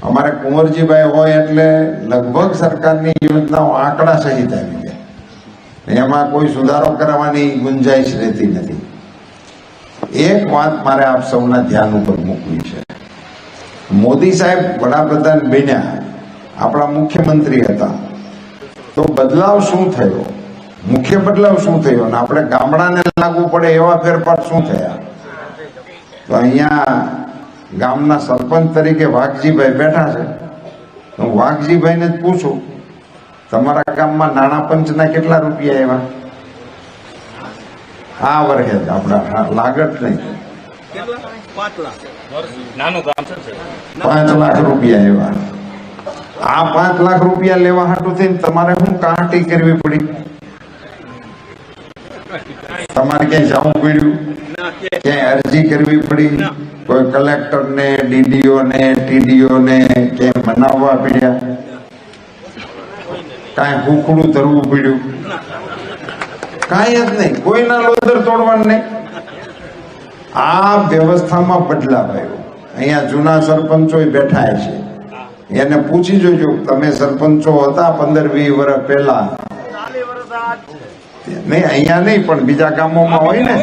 અમારે કુંવરજીભાઈ હોય એટલે લગભગ સરકારની યોજનાઓ આંકડા સહિત આવી જાય, એમાં કોઈ સુધારો કરવાની ગુંજાઈશ રહેતી નથી. એક વાત મારે આપ સૌના ધ્યાન ઉપર મૂકવી છે. મોદી સાહેબ વડાપ્રધાન બન્યા, આપણા મુખ્યમંત્રી હતા, તો બદલાવ શું થયો, મુખ્ય બદલાવ શું થયો, અને આપણે ગામડાને લાગુ પડે એવા ફેરફાર શું થયા? તો અહીંયા ગામના સરપંચ તરીકે વાઘજીભાઈ બેઠા છે. હું વાઘજીભાઈને જ પૂછું, તમારા ગામમાં નાણાં પંચના કેટલા રૂપિયા આવ્યા આ વર્ષે? આપણા લાગત નહીં, 5 લાખ રૂપિયા આવ્યા. આ 5 લાખ રૂપિયા લેવા હાટું થઈને તમારે શું કાંટી કરવી પડી? તમારે ક્યાંય જવું પડ્યું? ક્યાંય અરજી કરવી પડી? કોઈ કલેક્ટર ને, ડીડીઓ ને, ટીડીઓ ને ક્યાંય મનાવવા પડ્યા? કાંઈ ભૂખડું ધરવું પડ્યું? કાંઈ જ નહીં, કોઈના લોદર તોડવાનું નહીં. આ વ્યવસ્થામાં બદલાવ આવ્યો. અહીંયા જૂના સરપંચો બેઠા છે, એને પૂછી જોજો, તમે સરપંચો હતા 15-20 વર્ષ પહેલા? નહીં, અહીંયા નહીં, પણ બીજા ગામોમાં હોય ને.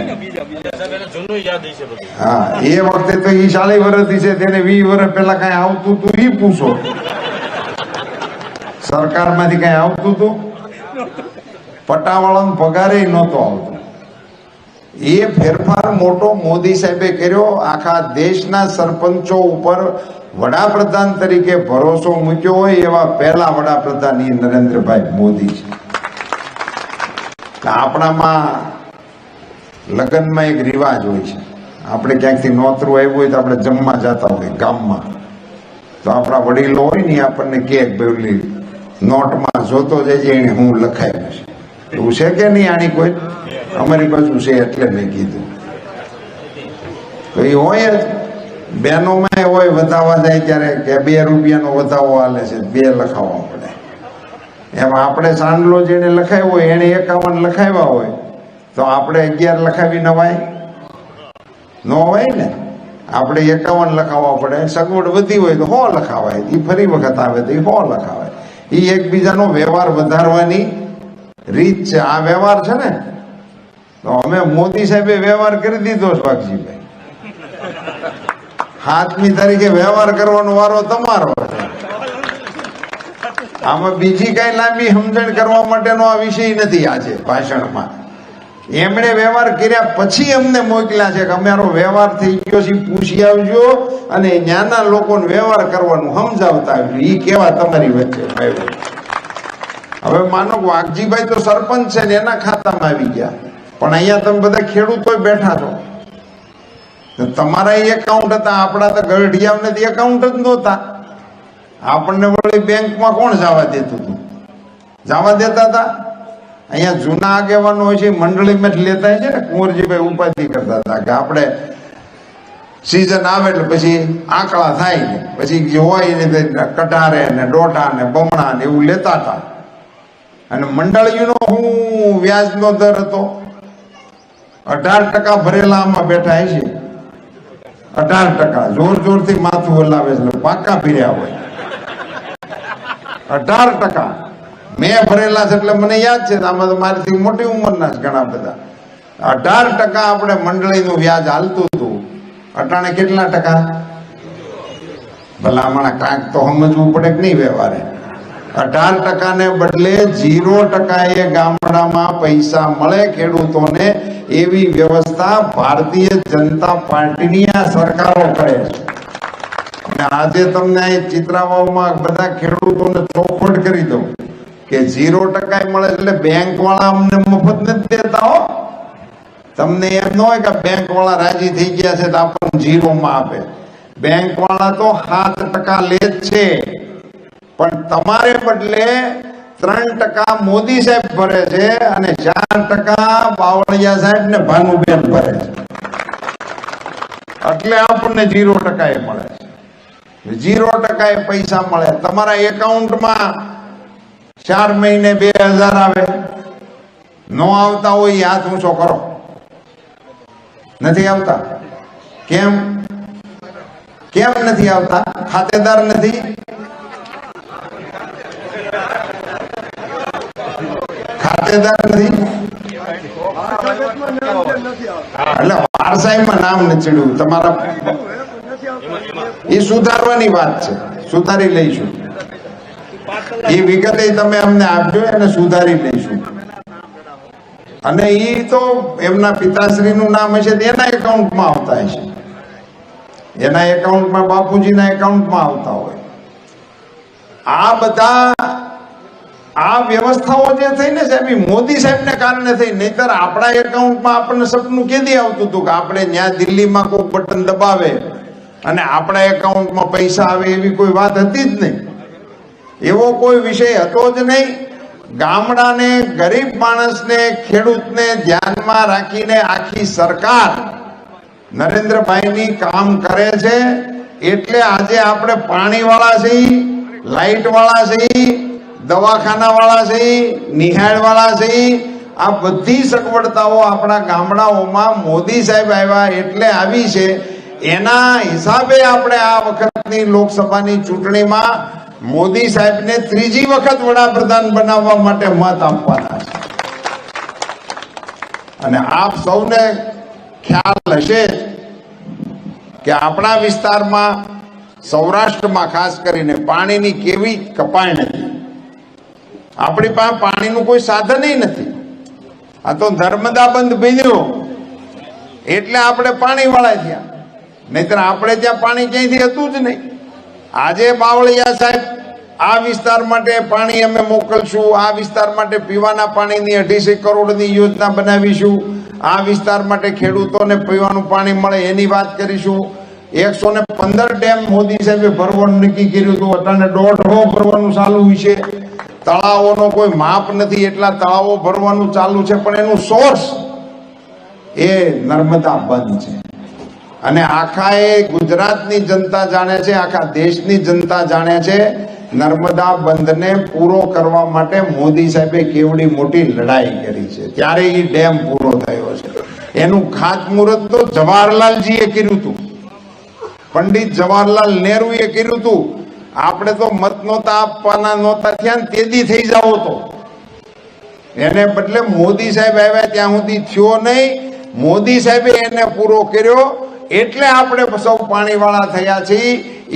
હા, એ વખતે તો ઈ 40 વર્ષથી છે, તેને 20 વર્ષ પહેલા કઈ આવતું તું ઈ પૂછો. સરકારમાંથી કઈ આવતું તું? પટાવાળાનો પગારે નહોતો આવતો. એ ફેરફાર મોટો મોદી સાહેબે કર્યો. આખા દેશના સરપંચો ઉપર વડાપ્રધાન તરીકે ભરોસો મૂક્યો હોય એવા પહેલા વડાપ્રધાન એ નરેન્દ્રભાઈ મોદી છે. આપણામાં લગ્નમાં એક રિવાજ હોય છે, આપણે ક્યાંકથી નોતરું આવ્યું હોય તો આપણે જમવા જતા હોય ગામમાં, તો આપણા વડીલો હોય ને આપણને કે પેલી નોટમાં જોતો જજે એને હું લખાયું છે, એવું છે કે નહીં? આની કોઈ અમારી બાજુ છે એટલે મેં કીધું. તો એ હોય જ, બહેનોમાં હોય, વધાવવા જાય ત્યારે કે 2 રૂપિયાનો વધાવો હાલે છે, 2 લખાવવા પડે. એમાં આપણે સાંડલો જેને લખાવ્યો હોય એને 51 લખાવ્યા હોય, તો આપણે 11 લખાવી નવાય ન હોય ને? આપણે 51 લખાવવા પડે. સગવડ વધી હોય તો 100 લખાવાય, એ ફરી વખત આવે તો 100 લખાવાય. એ એકબીજાનો વ્યવહાર વધારવાની રીત છે. આ વ્યવહાર છે ને, તો અમે મોદી સાહેબે વ્યવહાર કરી દીધો છે. વાઘજીભાઈ, 7મી તારીખે વ્યવહાર કરવાનો વારો તમારો છે. આમાં બીજી કઈ લાંબી સમજણ કરવા માટેનો આ વિષય નથી. આજે ભાષણમાં એમણે વ્યવહાર કર્યા પછી અમને મોકલ્યા છે કે અમારો વ્યવહાર થઈ ગયો છે, પૂછી આવજો અને ત્યાંના લોકોને વ્યવહાર કરવાનું સમજાવતા આવજો. એ કેવા તમારી વચ્ચે આવ્યો. હવે માનો વાઘજીભાઈ તો સરપંચ છે ને એના ખાતામાં આવી ગયા, પણ અહીંયા તમે બધા ખેડૂતો બેઠા છો, તમારા એકાઉન્ટ હતા, આપણા તો ગઢિયાને એકાઉન્ટ જ નહોતા. આપણને વળી બેંકમાં કોણ જવા દેતું હતું? જવા દેતા હતા? અહીંયા જૂના આગેવાનો હોય છે, મંડળીમાં જ લેતા છે ને. કુંવરજીભાઈ ઉપાધિ કરતા હતા કે આપણે સીઝન આવે એટલે પછી આંકડા થાય ને પછી હોય ને કટારે ને ડોટા ને બમણા ને એવું લેતા હતા. અને મંડળીનો શું વ્યાજનો દર હતો? 18% ભરેલા આમાં બેઠા છે. 18% જોર જોરથી માથું હલાવે છે, પાકા પીર્યા હોય. 18% મેં ભરેલા છે એટલે મને યાદ છે. આમાં તો મારીથી મોટી ઉંમરના જ ઘણા બધા. 18% આપણે મંડળીનું વ્યાજ હાલતું હતું. અટાણે કેટલા ટકા? ભલામણ કાંઈક તો સમજવું પડે કે નહીં વ્યવહારે? 18% ને બદલે 0% ગામડામાં પૈસા મળે ખેડૂતોને એવી વ્યવસ્થા ભારતીય જનતા પાર્ટીની આ સરકારો કરે છે. અને આજે તમને અહીં ચિત્રાવામાં બધા ખેડૂતોને ચોખવટ કરી દઉં કે 0% મળે એટલે બેંક વાળા અમને મફત નથી દેતા હો. તમને એમ ન હોય કે બેંક વાળા રાજી થઈ ગયા છે તો આપણને 0 આપે. બેંક વાળા તો 7% લે જ છે, પણ તમારે બદલે 3% મોદી સાહેબ ભરે છે અને 4% બાવળિયા સાહેબ ને ભાનુબેન ભરે છે. એટલે આપણને 0% મળે છે. 0% પૈસા મળે. તમારા એકાઉન્ટમાં 4 મહિને 2000 આવે. નો આવતા હોય હાથ ઊંચો કરો. નથી આવતા? કેમ? કેમ નથી આવતા? ખાતેદાર નથી? ખાતેદાર નથી એટલે વારસાઈમાં નામ નથી ચડ્યું તમારા. એ સુધારવાની વાત છે, સુધારી લઈશું. એ વિગતે તમે અમને આપજો અને સુધારી લઈશું. અને એ તો એમના પિતાશ્રીનું નામ હશે એના એકાઉન્ટમાં આવતા હશે, એના એકાઉન્ટમાં, બાપુજીના એકાઉન્ટમાં આવતા હોય. આ બધા આ વ્યવસ્થાઓ જે થઈ ને સાહેબ, મોદી સાહેબને કારણે થઈ. નહીતર આપણા એકાઉન્ટમાં આપણને સપનું કેદી આવતું હતું કે આપણે ત્યાં દિલ્હીમાં કોઈ બટન દબાવે અને આપણા એકાઉન્ટમાં પૈસા આવે, એવી કોઈ વાત હતી જ નહીં. એવો કોઈ વિષય હતો જ નહીં. ગામડાને, ગરીબ માણસને, ખેડૂતને ધ્યાનમાં રાખીને આખી સરકાર નરેન્દ્રભાઈની કામ કરે છે. એટલે આજે આપણે પાણીવાળા છીએ, લાઇટવાળા છીએ, દવાખાનાવાળા છીએ, નિહાળવાળા છીએ. આ બધી સગવડતાઓ આપણા ગામડાઓમાં મોદી સાહેબ આવ્યા એટલે આવી છે. એના હિસાબે આપણે આ વખતની લોકસભાની ચૂંટણીમાં મોદી સાહેબને ત્રીજી વખત વડાપ્રધાન બનાવવા માટે મત આપવાના છે. અને આપ સૌને ખ્યાલ હશે કે આપણા વિસ્તારમાં, સૌરાષ્ટ્રમાં ખાસ કરીને પાણીની કેવી કપાણ હતી. આપણી પાસે પાણીનું કોઈ સાધન નથી. આ તો નર્મદા બંધ બન્યો એટલે આપણે પાણી વાળા થયા, નહીતર આપણે ત્યાં પાણી ક્યાંયથી હતું જ નહીં. આજે બાવળિયા સાહેબ આ વિસ્તાર માટે પાણી અમે મોકલશું, આ વિસ્તાર માટે પીવાના પાણીની 250 કરોડની યોજના બનાવીશું, આ વિસ્તાર માટે ખેડૂતોને પીવાનું પાણી મળે એની વાત કરીશું. 115 ડેમ મોદી સાહેબે ભરવાનું નક્કી કર્યું હતું, અત્યારે 1.5 ભરવાનું ચાલુ છે. તળાવોનો કોઈ માપ નથી, એટલા તળાવો ભરવાનું ચાલુ છે, પણ એનું સોર્સ એ નર્મદા બંધ છે. અને આખા એ ગુજરાતની જનતા જાણે છે, આખા દેશની જનતા જાણે છે નર્મદા બંધને પૂરો કરવા માટે મોદી સાહેબે કેવડી મોટી લડાઈ કરી છે. ત્યારે એ ડેમ પૂરો થયો છે. એનું ખાતમુહૂર્ત તો જવાહરલાલજીએ કર્યું હતું, પંડિત જવાહરલાલ નહેરુએ કર્યું હતું. આપણે તો મત નહોતા આપવાના, નહોતા થયા ને તેદી થઈ જાવ તો. એને બદલે મોદી સાહેબ આવ્યા ત્યાં સુધી થયો નહીં. મોદી સાહેબે એને પૂરો કર્યો એટલે આપણે સૌ પાણીવાળા થયા છીએ.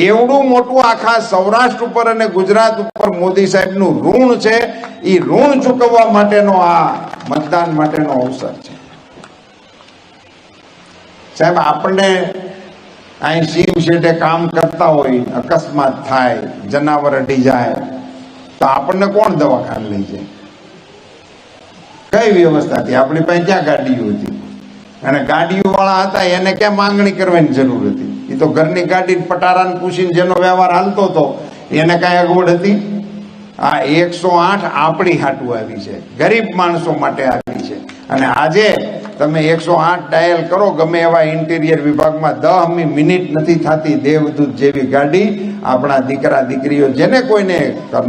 એવડું મોટું આખા સૌરાષ્ટ્ર ઉપર અને ગુજરાત ઉપર મોદી સાહેબનું ઋણ છે. એ ઋણ ચૂકવવા માટેનો આ મતદાન માટેનો અવસર છે. સાહેબ, આપણને અહીં સિંહ શેઠે કામ કરતા હોય, અકસ્માત થાય, જનાવર અડી જાય તો આપણને કોણ દવાખાને લઈ જાય? કઈ વ્યવસ્થા હતી? આપણી પાસે ક્યાં ગાડીઓ હતી? અને ગાડીઓ વાળા હતા એને ક્યાં માંગણી કરવાની જરૂર હતી? એ તો ઘરની ગાડી પટારાને પૂછીને જેનો વ્યવહાર હાલતો હતો એને કાંઈ અગવડ હતી? આ 108 આપણી હાટું આવી છે, ગરીબ માણસો માટે આવી છે. અને આજે તમે 108 ડાયલ કરો ગમે એવા ઇન્ટિરિયર વિભાગમાં, 10 મિનિટ નથી થતી દેવદૂત જેવી ગાડી આપણા દીકરા દીકરીઓ, જેને કોઈને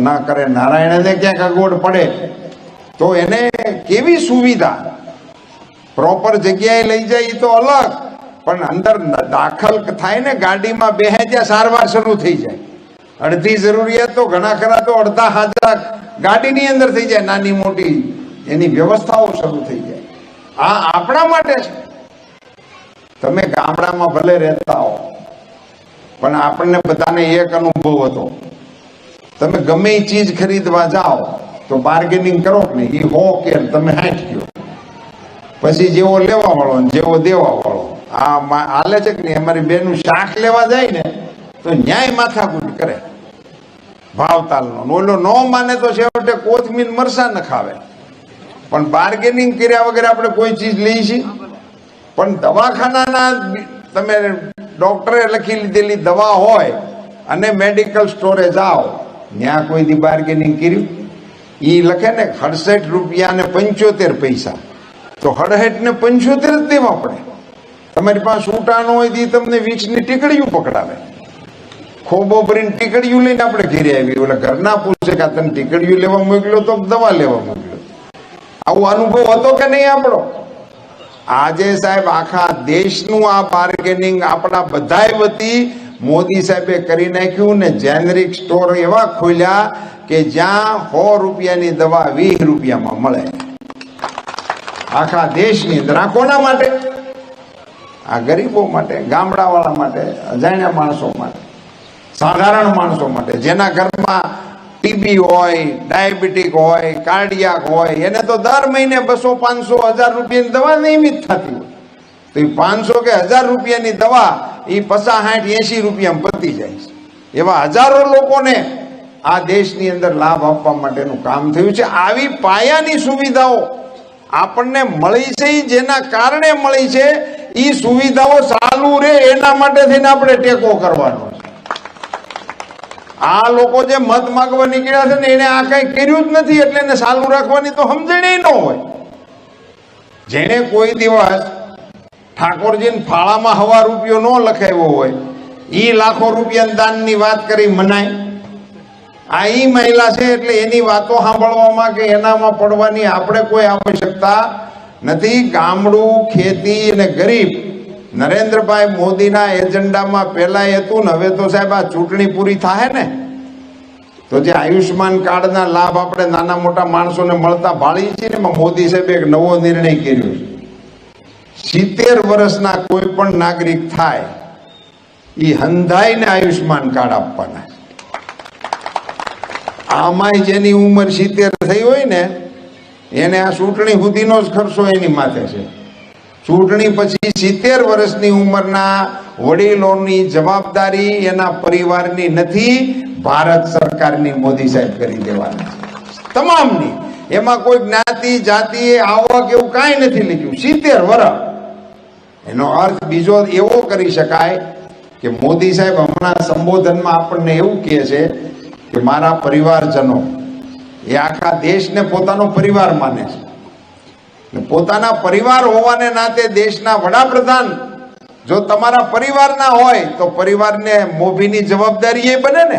ના કરે, નારાયણને ક્યાંક અગવડ પડે તો એને કેવી સુવિધા પ્રોપર જગ્યાએ લઈ જાય તો અલગ, પણ અંદર દાખલ થાય ને ગાડીમાં બેહે ત્યાં સારવાર શરૂ થઈ જાય. અડધી જરૂરિયાત તો ઘણા ખરા તો અડધા હાજરા ગાડીની અંદર થઈ જાય, નાની મોટી એની વ્યવસ્થાઓ શરૂ થઈ જાય. આ આપણા માટે છે. તમે ગામડામાં ભલે રહેતા હો, પણ આપણને બધાને એક અનુભવ હતો. તમે ગમે એ ચીજ ખરીદવા જાઓ તો બાર્ગેનિંગ કરો ને, એ 100 કે તમે 60 કયો, પછી જેવો લેવા વાળો ને જેવો દેવા વાળો આ હાલે છે કે નહીં? અમારી બેનું શાક લેવા જાય ને તો ન્યાય માથાકૂટ કરે ભાવતાલનો. ઓલો ન માને તો છેવટે કોથમીર મરસા ન ખાવે, પણ બાર્ગેનિંગ કર્યા વગર આપણે કોઈ ચીજ લઈ છીએ. પણ દવાખાનાના તમે ડોક્ટરે લખી લીધેલી દવા હોય અને મેડિકલ સ્ટોરે જાઓ, ત્યાં કોઈ દી બાર્ગેનિંગ કર્યું? એ લખે ને 68 રૂપિયા ને 75 પૈસા, તો 68 ને 75 જ દેવા પડે. તમારી પાસે સૂટાનો હોય તો તમને વીક્ષની ટીકડીયું પકડાવે. ખોબો ભરીને ટીકડીયું લઈને આપણે ઘેરે આવી, ઓલા ઘરના પૂછે કે તને ટીકડીયું લેવા મોકલ્યો તો દવા લેવા મોકલ્યો. આવો અનુભવ હતો કે નહીં આપણો? આજે સાહેબ આખા દેશનું આ બાર્ગેનિંગ આપણા બધાય વતી મોદી સાહેબે કરી નાખ્યું ને જેનરિક સ્ટોર એવા ખોલ્યા કે જ્યાં 100 રૂપિયાની દવા 20 રૂપિયામાં મળે આખા દેશની અંદર. આ કોના માટે? આ ગરીબો માટે, ગામડાવાળા માટે, અજાણ્યા માણસો માટે, સાધારણ માણસો માટે, જેના ઘરમાં ટીબી હોય, ડાયાબિટીક હોય, કાર્ડિયાક હોય, એને તો દર મહિને 200, 500, 1000 રૂપિયાની દવા નિયમિત થતી હોય. તો એ 500 કે 1000 રૂપિયાની દવા એ 50, 60, 80 રૂપિયામાં પતી જાય છે. એવા હજારો લોકોને આ દેશની અંદર લાભ આપવા માટેનું કામ થયું છે. આવી પાયાની સુવિધાઓ આપણને મળી છે, જેના કારણે મળી છે. એ સુવિધાઓ ચાલુ રહે એના માટે થઈને આપણે ટેકો કરવાનો છે. આ લોકો જે મત માંગવા નીકળ્યા છે ને એને આ કઈ કર્યું જ નથી, એટલે એને ચાલુ રાખવાની તો સમજણ ન હોય. જેને કોઈ દિવસ ઠાકોરજીને ફાળામાં હવા રૂપિયો ન લખાવ્યો હોય એ લાખો રૂપિયા દાનની વાત કરી મનાય. આ ઈ મહિલા છે એટલે એની વાતો સાંભળવામાં કે એનામાં પડવાની આપણે કોઈ આવશ્યકતા નથી. ગામડું, ખેતી અને ગરીબ નરેન્દ્રભાઈ મોદીના એજન્ડામાં પહેલા હતું ને હવે તો સાહેબ આ ચૂંટણી પૂરી થાય ને તો જે આયુષ્માન કાર્ડના લાભ આપણે નાના મોટા માણસોને મળતા ભાળી છે ને મોદી સાહેબે એક નવો નિર્ણય કર્યો છે. 70 વર્ષના કોઈ પણ નાગરિક થાય એ હંધાઈને આયુષ્માન કાર્ડ આપવાના. આમાંય જેની ઉંમર 70 થઈ હોય ને એને આ ચૂંટણી સુધીનો જ ખર્ચો એની માથે છે. ચૂંટણી પછી 70 વર્ષની ઉંમરના વડીલોની જવાબદારી એના પરિવારની નથી, ભારત સરકારની મોદી સાહેબ કરી દેવાના તમામની. એમાં કોઈ જ્ઞાતિ, જાતિ, આવક એવું કાંઈ નથી લખ્યું. 70 વર્ષ. એનો અર્થ બીજો એવો કરી શકાય કે મોદી સાહેબ હમણાં સંબોધનમાં આપણને એવું કહે છે કે મારા પરિવારજનો, એ આખા દેશને પોતાનો પરિવાર માને છે. પોતાના પરિવાર હોવાને નાતે દેશના વડાપ્રધાન જો તમારા પરિવારના હોય તો પરિવારને મોભીની જવાબદારી એ બને ને.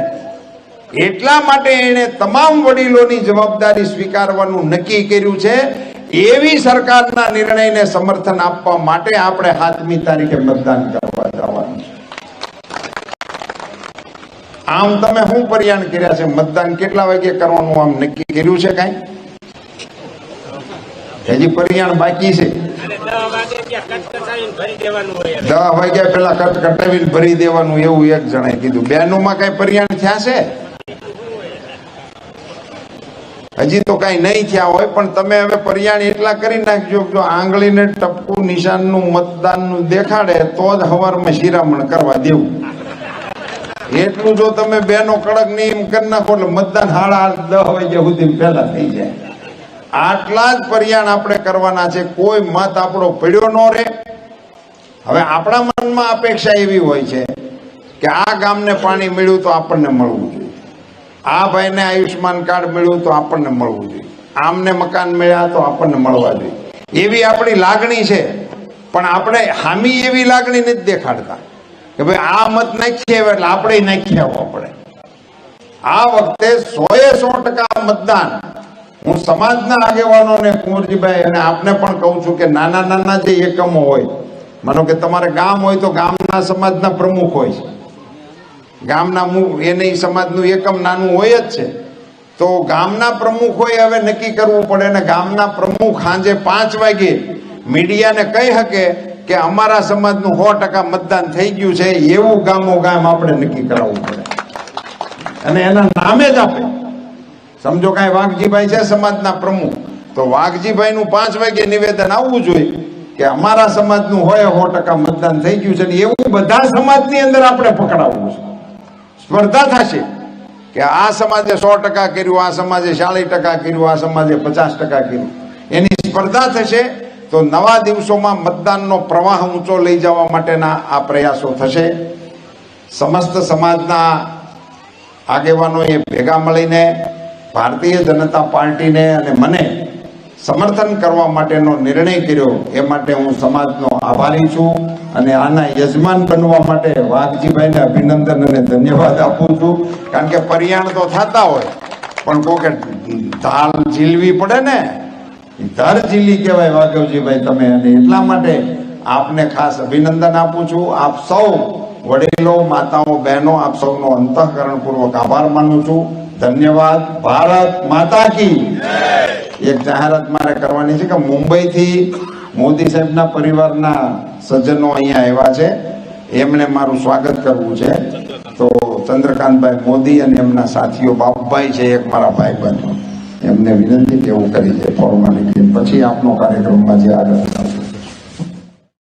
એટલા માટે એને તમામ વડીલોની જવાબદારી સ્વીકારવાનું નક્કી કર્યું છે. એવી સરકારના નિર્ણયને સમર્થન આપવા માટે આપણે 7મી તારીખે મતદાન કરવા જવાનું છે. આમ તમે શું પર્યાણ કર્યા છે? મતદાન કેટલા વાગે કરવાનું આમ નક્કી કર્યું છે? કાંઈ હજી પર્યાણ બાકી છે. 10 વાગ્યા પેલા કટકટાવીને ભરી દેવાનું એવું એક જણાએ કીધું. બહેનોમાં કઈ પર્યાણ થયા છે? હજી તો કઈ નહીં થયા હોય, પણ તમે હવે પર્યાણ એટલા કરી નાખજો જો આંગળીને ટપકું નિશાનનું મતદાનનું દેખાડે તો જ હવારમાં શિરામણ કરવા દેવું. એટલું જો તમે બેનો કડક નિયમ કરી નાખો એટલે મતદાન 10:30 વાગ્યા સુધી પહેલા થઈ જાય. આટલા જ પર્યાણ આપણે કરવાના છે. કોઈ મત આપણો પડ્યો ન રહે. હવે આપણા મનમાં અપેક્ષા એવી હોય છે કે આ ગામને પાણી મળ્યું તો આપણને મળવું જોઈએ, આ ભાઈને આયુષ્માન કાર્ડ મળ્યું તો આપણને મળવું જોઈએ, આમને મકાન મળ્યા તો આપણને મળવા જોઈએ. એવી આપણી લાગણી છે. પણ આપણે હામી એવી લાગણી નથી દેખાડતા કે ભાઈ આ મત નાખીએ એટલે આપણે નાખી આવવા પડે. આ વખતે 100% મતદાન હું સમાજના આગેવાનોને, કુંવરજીભાઈ, અને આપને પણ કહું છું કે નાના નાના જે એકમો હોય, માનો કે તમારે ગામ હોય તો ગામના સમાજના પ્રમુખ હોય છે, ગામના એને સમાજનું એકમ નાનું હોય જ છે. તો ગામના પ્રમુખ હોય હવે નક્કી કરવું પડે ને ગામના પ્રમુખ સાંજે 5 વાગે મીડિયાને કહી શકે કે અમારા સમાજનું 100% મતદાન થઈ ગયું છે. એવું ગામ આપણે નક્કી કરાવવું પડે અને એના નામે જ આપે. સમજો કાંઈ વાઘજીભાઈ છે સમાજના પ્રમુખ, તો વાઘજીભાઈનું 5 વાગે નિવેદન આવવું જોઈએ કે અમારા સમાજનું 100% મતદાન થઈ ગયું છે. એવું બધા સમાજની અંદર આપણે પકડાવવું છે. સ્પર્ધા થશે કે આ સમાજે 100% કર્યું, આ સમાજે 40% કર્યું, આ સમાજે 50% કર્યું. એની સ્પર્ધા થશે તો નવા દિવસોમાં મતદાનનો પ્રવાહ ઊંચો લઈ જવા માટેના આ પ્રયાસો થશે. સમસ્ત સમાજના આગેવાનોએ ભેગા મળીને ભારતીય જનતા પાર્ટીને અને મને સમર્થન કરવા માટેનો નિર્ણય કર્યો. એ માટે હું સમાજનો આભારી છું અને આના યજમાન બનવા માટે વાઘજીભાઈને અભિનંદન અને ધન્યવાદ આપું છું. કારણ કે પર્યાણ તો થતા હોય પણ કોકે ધાલ ઝીલવી પડે ને, ધર ઝીલી કહેવાય વાઘજીભાઈ તમે. અને એટલા માટે આપને ખાસ અભિનંદન આપું છું. આપ સૌ વડીલો, માતાઓ, બહેનો, આપ સૌનો અંતઃકરણપૂર્વક આભાર માનું છું. ધન્યવાદ. ભારત માતા કી. એક જાહેરાત મારે કરવાની છે કે મુંબઈથી મોદી સાહેબના પરિવારના સજ્જનો અહીંયા આવ્યા છે, એમને મારું સ્વાગત કરવું છે. તો ચંદ્રકાંતભાઈ મોદી અને એમના સાથીઓ, બાપભાઈ છે એક મારા ભાઈબંધ, એમને વિનંતી કે એવું કરી છે ફોર્માલિટી, પછી આપનો કાર્યક્રમમાં જે આગળ